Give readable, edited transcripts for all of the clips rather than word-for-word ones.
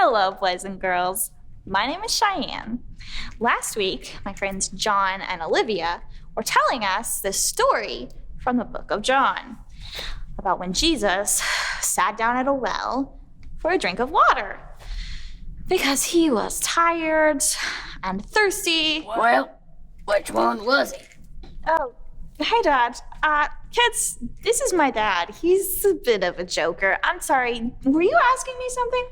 Hello, boys and girls. My name is Cheyenne. Last week, my friends John and Olivia were telling us this story from the book of John about when Jesus sat down at a well for a drink of water because he was tired and thirsty. Well, which one was it? Oh, hey, Dad. Kids, this is my dad. He's a bit of a joker. I'm sorry. Were you asking me something?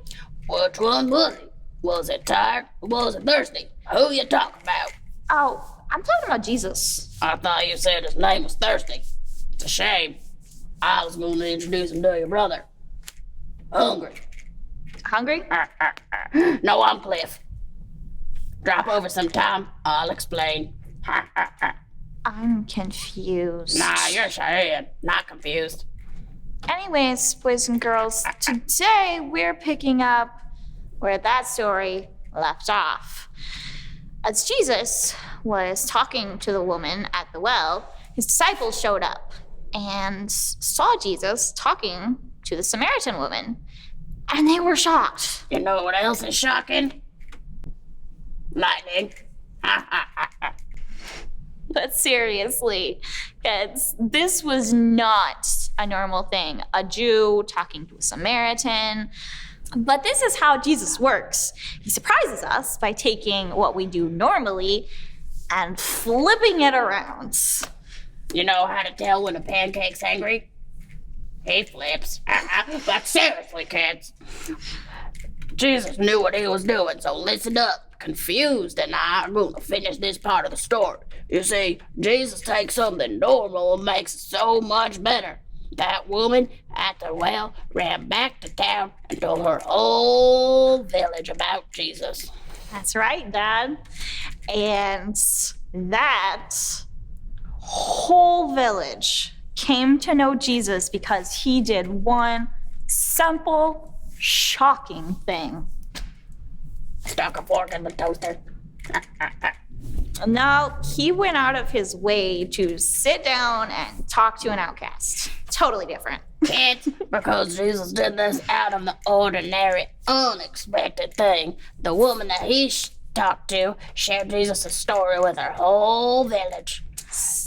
Which one was it? Was it tired or was it thirsty? Who you talking about? Oh, I'm talking about Jesus. I thought you said his name was Thirsty. It's a shame. I was going to introduce him to your brother. Hungry. Hungry? No, I'm Cliff. Drop over sometime. I'll explain. I'm confused. Nah, you're Cheyenne. Not confused. Anyways, boys and girls, today we're picking up where that story left off. As Jesus was talking to the woman at the well, his disciples showed up and saw Jesus talking to the Samaritan woman, and they were shocked. You know what else is shocking? Lightning. But seriously, kids, this was not a normal thing. A Jew talking to a Samaritan. But this is how Jesus works. He surprises us by taking what we do normally and flipping it around. You know how to tell when a pancake's angry? He flips. But seriously, kids. Jesus knew what he was doing, so listen up. Confused and I are going to finish this part of the story. You see, Jesus takes something normal and makes it so much better. That woman at the well ran back to town and told her whole village about Jesus. That's right, Dad. And that whole village came to know Jesus because he did one simple, shocking thing. Stuck a fork in the toaster. No, he went out of his way to sit down and talk to an outcast. Totally different. Kids, because Jesus did this out of the ordinary, unexpected thing, the woman that he talked to shared Jesus' story with her whole village.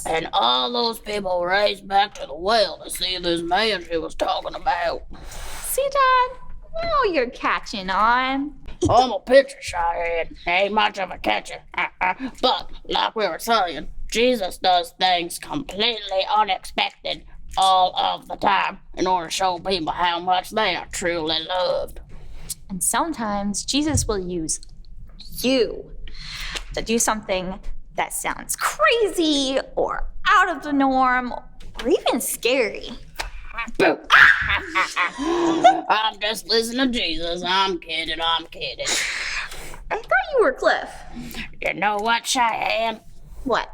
And all those people raced back to the well to see this man she was talking about. See, Dad? Now you're catching on. I'm a pitcher, Cheyenne. Ain't much of a catcher. But, like we were saying, Jesus does things completely unexpected all of the time in order to show people how much they are truly loved. And sometimes Jesus will use you to do something that sounds crazy or out of the norm or even scary. I'm just listening to Jesus. I'm kidding. I thought you were Cliff. You know what, Cheyenne? What?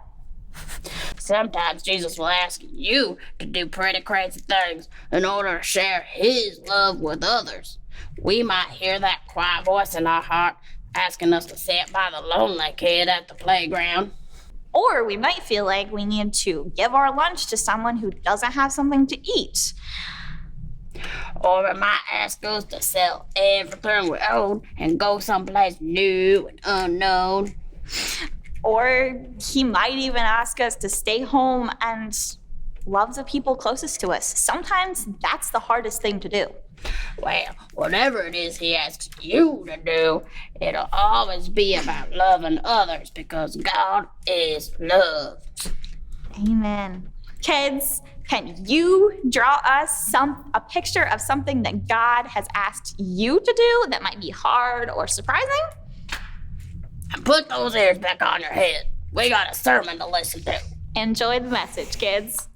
Sometimes Jesus will ask you to do pretty crazy things in order to share his love with others. We might hear that quiet voice in our heart asking us to sit by the lonely kid at the playground. Or we might feel like we need to give our lunch to someone who doesn't have something to eat. Or it might ask us to sell everything we own and go someplace new and unknown. Or he might even ask us to stay home and love the people closest to us. Sometimes that's the hardest thing to do. Well, whatever it is he asks you to do, it'll always be about loving others because God is love. Amen. Kids, can you draw us a picture of something that God has asked you to do that might be hard or surprising? And put those ears back on your head. We got a sermon to listen to. Enjoy the message, kids.